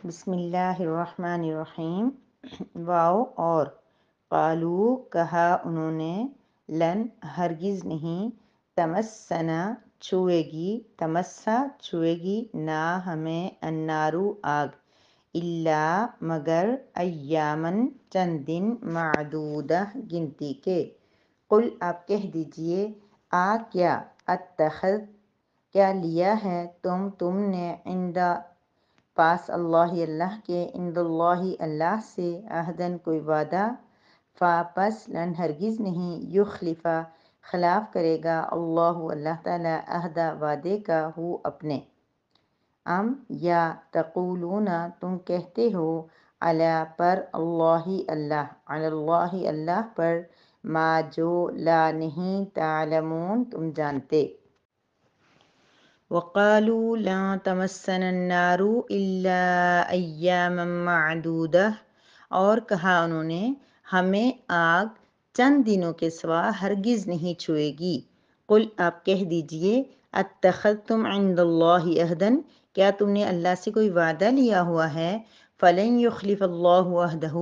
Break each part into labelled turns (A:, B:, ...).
A: بسم اللہ الرحمن الرحیم۔ واو اور قالو کہا انہوں نے، لن ہرگز نہیں، تمسنا چھوئے گی، تمسا چھوئے گی نہ ہمیں، النارو آگ، الا مگر، ایامن چند دن، معدودہ گنتی کے۔ قل آپ کہہ دیجئے، کیا اتخذ کیا لیا ہے تم نے، عند پاس اللہ کے، عند اللہ اللہ سے، عہدن کوئی وعدہ، پس لن ہرگز نہیں، یخلفا خلاف کرے گا، اللہ تعالیٰ، عہدہ وعدے کا، ہو اپنے۔ یا تقولون تم کہتے ہو، علی پر اللہ علی اللہ اللہ پر، ما جو لا نہیں، تعلمون تم جانتے۔ وقالوا لا تمسنا النار الا ایاما معدودہ، اور کہا انہوں نے، ہمیں آگ چند دنوں کے سوا ہرگز نہیں چھوئے گی۔ قل آپ کہہ دیجئے، اتخذتم عند اللہ عہدا کیا تم نے اللہ سے کوئی وعدہ لیا ہوا ہے، فلن یخلف اللہ عہدہ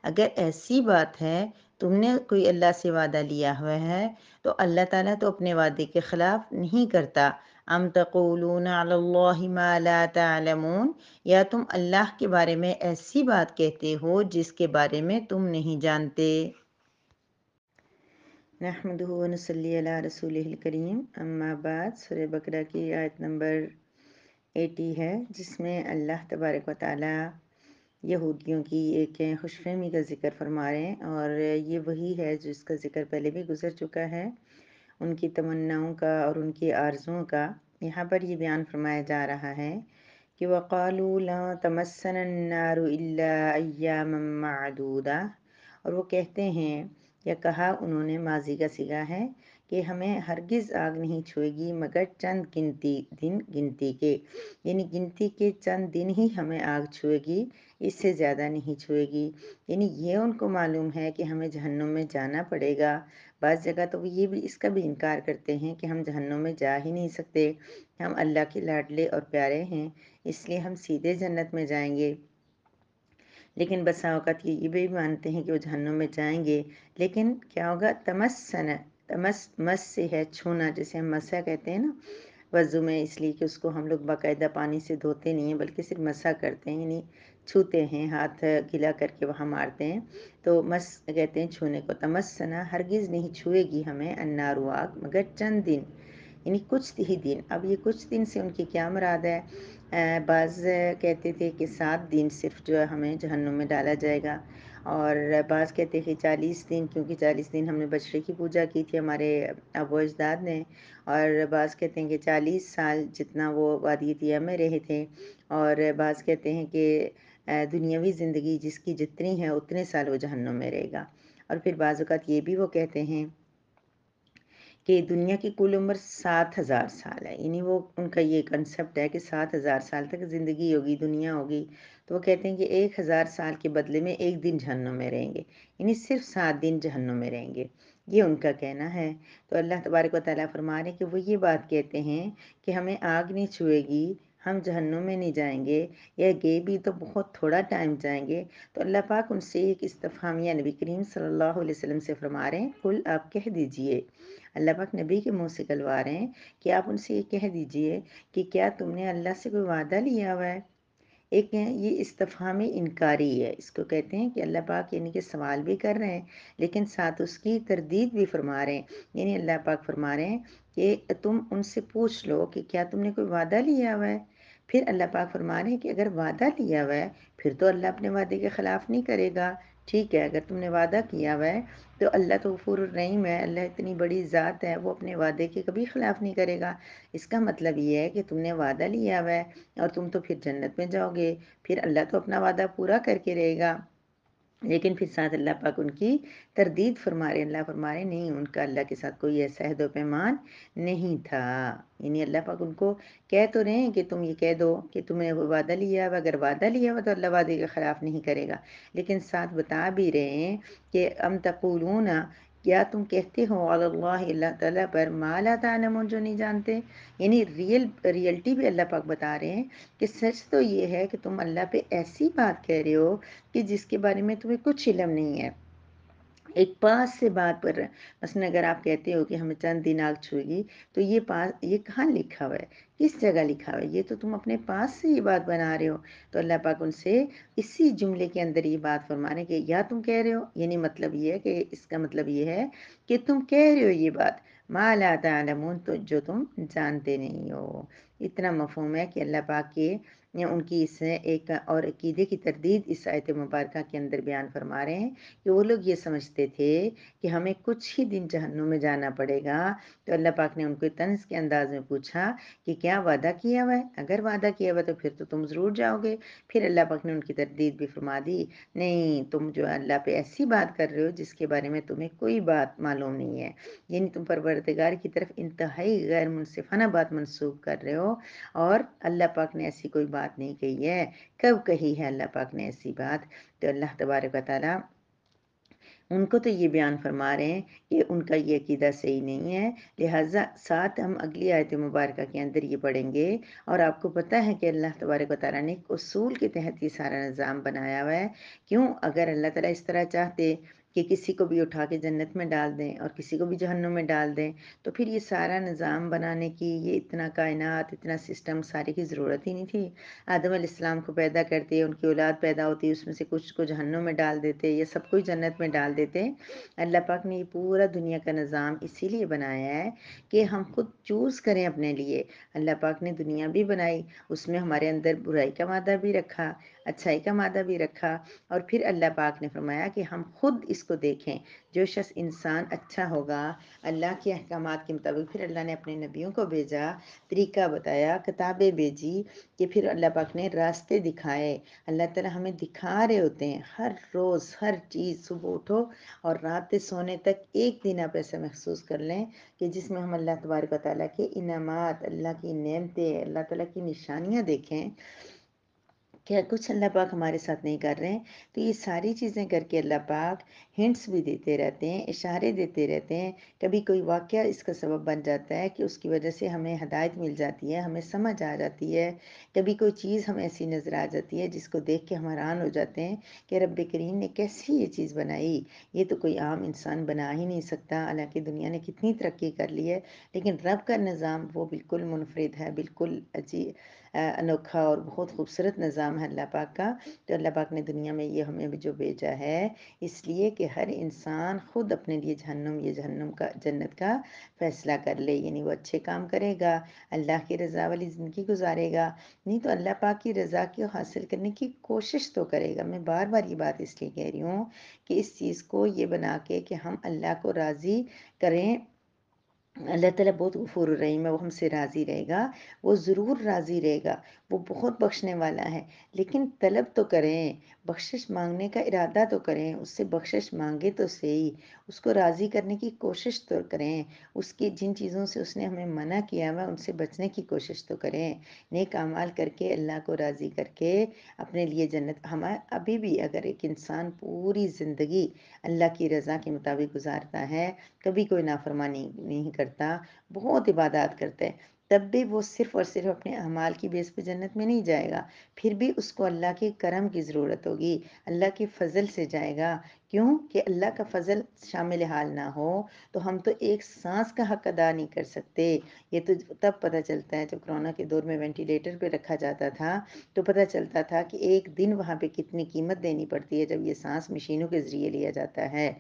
A: اگر ایسی بات ہے تم نے کوئی اللہ سے وعدہ لیا ہوا ہے تو اللہ تعالیٰ تو اپنے وعدے کے خلاف نہیں کرتا۔ ام تقولون علی اللہ ما لا تعلمون یا تم اللہ کے بارے میں ایسی بات کہتے ہو جس کے بارے میں تم نہیں جانتے۔ نحمدہ و نصلی علی رسولہ الکریم، اما بعد، سورہ بقرہ کی آیت نمبر 80 ہے، جس میں اللہ تبارک و تعالی یہودیوں کی ایک خوش فہمی کا ذکر فرما رہے ہیں، اور یہ وہی ہے جس کا ذکر پہلے بھی گزر چکا ہے، ان کی تمناؤں کا اور ان کی آرزوؤں کا۔ یہاں پر یہ بیان فرمایا جا رہا ہے کہ وَقَالُوا لَا تَمَسَّنَا النَّارُ إِلَّا أَيَّامًا مَّعْدُودَةً، اور وہ کہتے ہیں یا کہا انہوں نے، ماضی کا صیغہ ہے، کہ ہمیں ہرگز آگ نہیں چھوئے گی مگر چند گنتی کے، یعنی گنتی کے چند دن ہی ہمیں آگ چھوئے گی، اس سے زیادہ نہیں چھوئے گی۔ یعنی یہ ان کو معلوم ہے کہ ہمیں جہنم میں جانا پڑے گا۔ بعض جگہ تو وہ یہ بھی اس کا بھی انکار کرتے ہیں کہ ہم جہنم میں جا ہی نہیں سکتے، ہم اللہ کے لاڈلے اور پیارے ہیں، اس لیے ہم سیدھے جنت میں جائیں گے۔ لیکن بسا اوقات یہ بھی مانتے ہیں کہ وہ جہنم میں جائیں گے، لیکن کیا ہوگا، مس سے ہے چھونا، جسے ہم مسا کہتے ہیں نا وضو میں، اس لیے کہ اس کو ہم لوگ باقاعدہ پانی سے دھوتے نہیں ہیں بلکہ صرف مسا کرتے ہیں، یعنی چھوتے ہیں، ہاتھ گیلا کر کے وہاں مارتے ہیں، تو مس کہتے ہیں چھونے کو۔ تمسنا ہرگز نہیں چھوئے گی ہمیں، النار آگ مگر چند دن، یعنی کچھ ہی دن۔ اب یہ کچھ دن سے ان کی کیا مراد ہے؟ بعض کہتے تھے کہ 7 دن صرف جو ہے ہمیں جہنم میں ڈالا جائے گا، اور بعض کہتے ہیں کہ 40 دن، کیونکہ 40 دن ہم نے بچڑے کی پوجا کی تھی ہمارے ابو اجداد نے، اور بعض کہتے ہیں کہ 40 سال جتنا وہ وادی طیبہ میں رہے تھے، اور بعض کہتے ہیں کہ دنیاوی زندگی جس کی جتنی ہے اتنے سال وہ جہنم میں رہے گا۔ اور پھر بعض اوقات یہ بھی وہ کہتے ہیں کہ دنیا کی کل عمر 7000 سال ہے، یعنی وہ ان کا یہ کنسپٹ ہے کہ 7000 سال تک زندگی ہوگی، دنیا ہوگی، تو وہ کہتے ہیں کہ 1000 سال کے بدلے میں ایک دن جہنم میں رہیں گے، یعنی صرف 7 دن جہنم میں رہیں گے، یہ ان کا کہنا ہے۔ تو اللہ تبارک و تعالیٰ فرما رہے ہیں کہ وہ یہ بات کہتے ہیں کہ ہمیں آگ نہیں چھوئے گی، ہم جہنم میں نہیں جائیں گے، یا گئے بھی تو بہت تھوڑا ٹائم جائیں گے۔ تو اللہ پاک ان سے ایک استفہامیہ نبی کریم صلی اللہ علیہ وسلم سے فرما رہے ہیں، قل آپ کہہ دیجئے، اللہ پاک نبی کے منہ سے کہلوا رہے ہیں کہ آپ ان سے یہ کہہ دیجئے کہ کیا تم نے اللہ سے کوئی وعدہ لیا ہوا ہے؟ ایک یہ استفہامی انکاری ہے، اس کو کہتے ہیں کہ اللہ پاک یعنی کہ سوال بھی کر رہے ہیں لیکن ساتھ اس کی تردید بھی فرما رہے ہیں، یعنی اللہ پاک فرما رہے ہیں کہ تم ان سے پوچھ لو کہ کیا تم نے کوئی وعدہ لیا ہوا ہے۔ پھر اللہ پاک فرما رہے ہیں کہ اگر وعدہ لیا ہوا ہے پھر تو اللہ اپنے وعدے کے خلاف نہیں کرے گا، ٹھیک ہے، اگر تم نے وعدہ کیا ہوا ہے تو اللہ تو غفور الرحیم ہے، اللہ اتنی بڑی ذات ہے، وہ اپنے وعدے کے کبھی خلاف نہیں کرے گا۔ اس کا مطلب یہ ہے کہ تم نے وعدہ لیا ہوا ہے اور تم تو پھر جنت میں جاؤ گے، پھر اللہ تو اپنا وعدہ پورا کر کے رہے گا۔ لیکن پھر ساتھ اللہ پاک ان کی تردید فرما رہے ہیں، اللہ فرما رہے ہیں نہیں، ان کا اللہ کے ساتھ کوئی ایسا عہد و پیمان نہیں تھا، یعنی اللہ پاک ان کو کہہ تو رہے ہیں کہ تم یہ کہہ دو کہ تم نے وعدہ لیا ہوا، اگر وعدہ لیا ہوا تو اللہ وعدے کے خلاف نہیں کرے گا، لیکن ساتھ بتا بھی رہے ہیں کہ ام تقولون کیا تم کہتے ہو علی اللہ اللہ تعالیٰ پر ما لا تعلمون جو نہیں جانتے، یعنی ریئلٹی بھی اللہ پاک بتا رہے ہیں کہ سچ تو یہ ہے کہ تم اللہ پہ ایسی بات کہہ رہے ہو کہ جس کے بارے میں تمہیں کچھ علم نہیں ہے، ایک پاس سے بات پر مثلا اگر آپ کہتے ہو کہ ہمیں چند دن آگ چھوئے گی، تو یہ کہاں لکھا ہوا ہے، کس جگہ لکھا ہوا ہے، یہ تو تم اپنے پاس سے یہ بات بنا رہے ہو۔ تو اللہ پاک ان سے اسی جملے کے اندر یہ بات فرما رہے ہیں کہ یا تم کہہ رہے ہو، یعنی مطلب یہ ہے کہ اس کا مطلب یہ ہے کہ تم کہہ رہے ہو یہ بات ما لا تعلمون، تو جو تم جانتے نہیں ہو۔ اتنا مفہوم ہے کہ اللہ پاک کے ان کی اس ایک اور عقیدے کی تردید اس آیت مبارکہ کے اندر بیان فرما رہے ہیں کہ وہ لوگ یہ سمجھتے تھے کہ ہمیں کچھ ہی دن جہنم میں جانا پڑے گا، تو اللہ پاک نے ان کو طنز کے انداز میں پوچھا کہ کیا وعدہ کیا ہوا ہے؟ اگر وعدہ کیا ہوا ہے تو پھر تو تم ضرور جاؤ گے۔ پھر اللہ پاک نے ان کی تردید بھی فرما دی، نہیں تم جو اللہ پہ ایسی بات کر رہے ہو جس کے بارے میں تمہیں کوئی بات معلوم نہیں ہے، یعنی تم پروردگار کی طرف انتہائی غیر منصفانہ بات منسوخ کر رہے ہو، اور اللہ پاک نے ایسی کوئی بات نہیں کہی ہے۔ کب کہی ہے اللہ پاک نے ایسی بات؟ تو اللہ تبارک و تعالیٰ ان کو تو یہ بیان فرما رہے ہیں کہ ان کا یہ عقیدہ صحیح نہیں ہے، لہٰذا ساتھ ہم اگلی آیت مبارکہ کے اندر یہ پڑھیں گے، اور آپ کو پتہ ہے کہ اللہ تبارک و تعالیٰ نے ایک اصول کے تحت یہ سارا نظام بنایا ہوا ہے۔ کیوں؟ اگر اللہ تعالیٰ اس طرح چاہتے کہ کسی کو بھی اٹھا کے جنت میں ڈال دیں اور کسی کو بھی جہنم میں ڈال دیں، تو پھر یہ سارا نظام بنانے کی، یہ اتنا کائنات، اتنا سسٹم سارے کی ضرورت ہی نہیں تھی۔ آدم علیہ السلام کو پیدا کرتے، ان کی اولاد پیدا ہوتی، اس میں سے کچھ کو جہنم میں ڈال دیتے یا سب کو جنت میں ڈال دیتے۔ اللہ پاک نے یہ پورا دنیا کا نظام اسی لیے بنایا ہے کہ ہم خود چوز کریں اپنے لیے۔ اللہ پاک نے دنیا بھی بنائی، اس میں ہمارے اندر برائی کا مادہ بھی رکھا، اچھائی کا مادہ بھی رکھا، اور پھر اللہ پاک نے فرمایا کہ ہم خود اس کو دیکھیں۔ جو شخص انسان اچھا ہوگا اللہ کے احکامات کے مطابق، پھر اللہ نے اپنے نبیوں کو بھیجا، طریقہ بتایا، کتابیں بھیجی، کہ پھر اللہ پاک نے راستے دکھائے۔ اللہ تعالیٰ ہمیں دکھا رہے ہوتے ہیں ہر روز ہر چیز، صبح اٹھو اور رات سونے تک ایک دن آپ ایسا محسوس کر لیں کہ جس میں ہم اللہ تبارک و تعالیٰ کے انعامات، اللہ کی نعمتیں، اللہ تعالیٰ کی نشانیاں دیکھیں، کیا کچھ اللہ پاک ہمارے ساتھ نہیں کر رہے ہیں۔ تو یہ ساری چیزیں کر کے اللہ پاک ہنٹس بھی دیتے رہتے ہیں، اشارے دیتے رہتے ہیں، کبھی کوئی واقعہ اس کا سبب بن جاتا ہے کہ اس کی وجہ سے ہمیں ہدایت مل جاتی ہے، ہمیں سمجھ آ جاتی ہے، کبھی کوئی چیز ہمیں ایسی نظر آ جاتی ہے جس کو دیکھ کے ہم حیران ہو جاتے ہیں کہ رب کریم نے کیسی یہ چیز بنائی، یہ تو کوئی عام انسان بنا ہی نہیں سکتا، حالانکہ دنیا نے کتنی ترقی کر لی ہے، لیکن رب کا نظام وہ بالکل منفرد ہے، بالکل عجیب انوکھا اور بہت خوبصورت نظام ہے اللہ پاک کا۔ تو اللہ پاک نے دنیا میں یہ ہمیں جو بھیجا ہے اس لیے کہ ہر انسان خود اپنے لیے جہنم کا جنت کا فیصلہ کر لے، یعنی وہ اچھے کام کرے گا، اللہ کی رضا والی زندگی گزارے گا، نہیں تو اللہ پاک کی رضا کو حاصل کرنے کی کوشش تو کرے گا۔ میں بار بار یہ بات اس لیے کہہ رہی ہوں کہ اس چیز کو یہ بنا کے کہ ہم اللہ کو راضی کریں، اللہ تعالیٰ بہت غفور الرحیم ہے، وہ ہم سے راضی رہے گا، وہ ضرور راضی رہے گا، وہ بہت بخشنے والا ہے، لیکن طلب تو کریں، بخشش مانگنے کا ارادہ تو کریں، اس سے بخشش مانگے تو صحیح، اس کو راضی کرنے کی کوشش تو کریں، اس کی جن چیزوں سے اس نے ہمیں منع کیا ہوا ان سے بچنے کی کوشش تو کریں، نیک اعمال کر کے اللہ کو راضی کر کے اپنے لیے جنت۔ ہمارا ابھی بھی اگر ایک انسان پوری زندگی اللہ کی رضا کے مطابق گزارتا ہے، کبھی کوئی نافرمانی نہیں کرتا، بہت عبادات کرتا ہے، تب بھی وہ صرف اور صرف اپنے اعمال کی بیس پہ جنت میں نہیں جائے گا، پھر بھی اس کو اللہ کے کرم کی ضرورت ہوگی، اللہ کے فضل سے جائے گا۔ کیوں کہ اللہ کا فضل شامل حال نہ ہو تو ہم تو ایک سانس کا حق ادا نہیں کر سکتے۔ یہ تو تب پتہ چلتا ہے جب کرونا کے دور میں وینٹیلیٹر پہ رکھا جاتا تھا تو پتہ چلتا تھا کہ ایک دن وہاں پہ کتنی قیمت دینی پڑتی ہے جب یہ سانس مشینوں کے ذریعے لیا جاتا ہے۔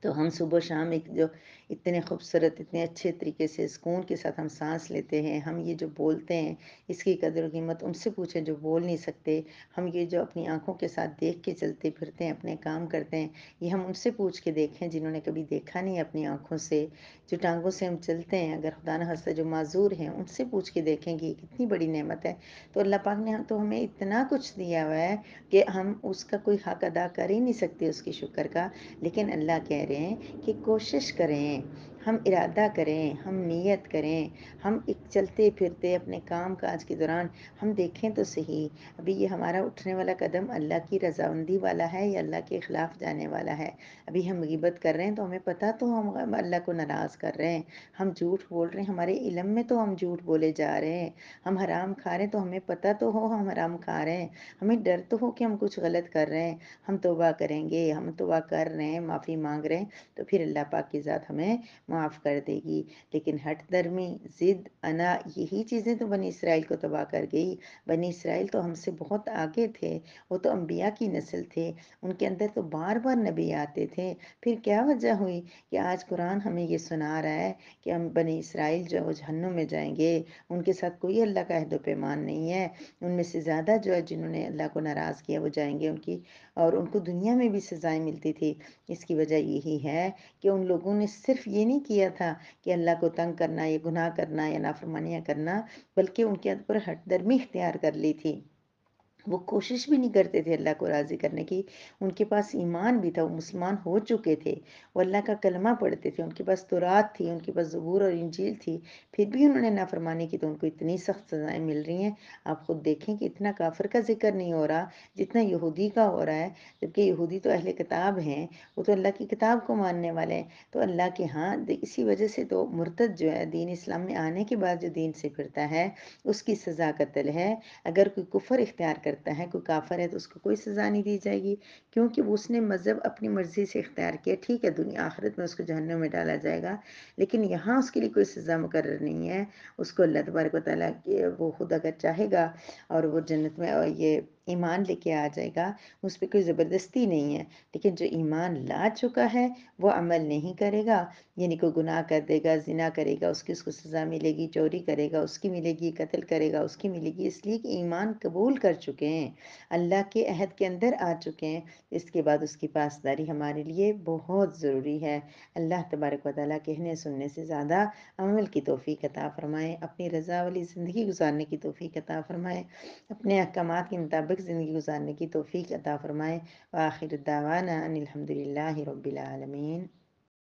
A: تو ہم صبح و شام ایک جو اتنے خوبصورت، اتنے اچھے طریقے سے سکون کے ساتھ ہم سانس لیتے ہیں، ہم یہ جو بولتے ہیں اس کی قدر و قیمت ان سے پوچھیں جو بول نہیں سکتے، ہم یہ جو اپنی آنکھوں کے ساتھ دیکھ کے چلتے پھرتے ہیں، اپنے کام کرتے ہیں، یہ ہم ان سے پوچھ کے دیکھیں جنہوں نے کبھی دیکھا نہیں اپنی آنکھوں سے، جو ٹانگوں سے ہم چلتے ہیں، اگر خدا نخواستہ جو معذور ہیں ان سے پوچھ کے دیکھیں کہ یہ کتنی بڑی نعمت ہے۔ تو اللہ پاک نے تو ہمیں اتنا کچھ دیا ہوا ہے کہ ہم اس کا کوئی حق ادا کر ہی نہیں سکتے اس کی شکر کا، لیکن اللہ کہہ رہے ہیں کہ کوشش کریں، ہم ارادہ کریں، ہم نیت کریں، ہم ایک چلتے پھرتے اپنے کام کاج کے دوران ہم دیکھیں تو صحیح، ابھی یہ ہمارا اٹھنے والا قدم اللہ کی رضامندی والا ہے یا اللہ کے خلاف جانے والا ہے؟ ابھی ہم غیبت کر رہے ہیں تو ہمیں پتہ تو ہم اللہ کو ناراض کر رہے ہیں، ہم جھوٹ بول رہے ہیں، ہمارے علم میں تو ہم جھوٹ بولے جا رہے ہیں، ہم حرام کھا رہے ہیں تو ہمیں پتہ تو ہو ہم حرام کھا رہے ہیں، ہمیں ڈر تو ہو کہ ہم کچھ غلط کر رہے ہیں، ہم توبہ کریں گے، ہم توبہ کر رہے ہیں، معافی مانگ رہے ہیں، تو پھر اللہ پاک کی ذات ہمیں معاف کر دے گی۔ لیکن ہٹ درمی، ضد، انا، یہی چیزیں تو بنی اسرائیل کو تباہ کر گئی۔ بنی اسرائیل تو ہم سے بہت آگے تھے، وہ تو انبیاء کی نسل تھے، ان کے اندر تو بار بار نبی آتے تھے، پھر کیا وجہ ہوئی کہ آج قرآن ہمیں یہ سنا رہا ہے کہ ہم بنی اسرائیل جو وہ جہنم میں جائیں گے، ان کے ساتھ کوئی اللہ کا عہد و پیمان نہیں ہے، ان میں سے زیادہ جو ہے جنہوں نے اللہ کو ناراض کیا وہ جائیں گے، ان کی اور ان کو دنیا میں بھی سزائیں ملتی تھی۔ اس کی وجہ یہی ہے کہ ان لوگوں نے صرف یہ نہیں کیا تھا کہ اللہ کو تنگ کرنا یا گناہ کرنا یا نافرمانیاں کرنا، بلکہ ان کے اوپر ہٹ درمی اختیار کر لی تھی، وہ کوشش بھی نہیں کرتے تھے اللہ کو راضی کرنے کی۔ ان کے پاس ایمان بھی تھا، وہ مسلمان ہو چکے تھے، وہ اللہ کا کلمہ پڑھتے تھے، ان کے پاس تورات تھی، ان کے پاس زبور اور انجیل تھی، پھر بھی انہوں نے نافرمانی کی تو ان کو اتنی سخت سزائیں مل رہی ہیں۔ آپ خود دیکھیں کہ اتنا کافر کا ذکر نہیں ہو رہا جتنا یہودی کا ہو رہا ہے، جبکہ یہودی تو اہل کتاب ہیں، وہ تو اللہ کی کتاب کو ماننے والے ہیں، تو اللہ کے ہاں اسی وجہ سے تو مرتد جو ہے دین اسلام میں آنے کے بعد جو دین سے پھرتا ہے اس کی سزا قتل ہے۔ اگر کوئی کفر اختیار کرتا ہے، کوئی کافر ہے، تو اس کو کوئی سزا نہیں دی جائے گی، کیونکہ اس نے مذہب اپنی مرضی سے اختیار کیا۔ ٹھیک ہے دنیا آخرت میں اس کو جہنم میں ڈالا جائے گا، لیکن یہاں اس کے لیے کوئی سزا مقرر نہیں ہے، اس کو اللہ تبارک و تعالیٰ کے وہ خود اگر چاہے گا اور وہ جنت میں اور یہ ایمان لے کے آ جائے گا، اس پہ کوئی زبردستی نہیں ہے۔ لیکن جو ایمان لا چکا ہے وہ عمل نہیں کرے گا، یعنی کوئی گناہ کر دے گا، زنا کرے گا، اس کو سزا ملے گی، چوری کرے گا اس کی ملے گی، قتل کرے گا اس کی ملے گی، اس لیے کہ ایمان قبول کر چکے ہیں، اللہ کے عہد کے اندر آ چکے ہیں، اس کے بعد اس کی پاسداری ہمارے لیے بہت ضروری ہے۔ اللہ تبارک و تعالیٰ کہنے سننے سے زیادہ عمل کی توفیق عطا فرمائے، اپنی رضا والی زندگی گزارنے کی توفیق عطا فرمائے، اپنے احکامات کے مطابق زندگی گزارنے کی توفیق عطا فرمائے۔ وآخر الدعوانا ان الحمد للہ رب العالمین۔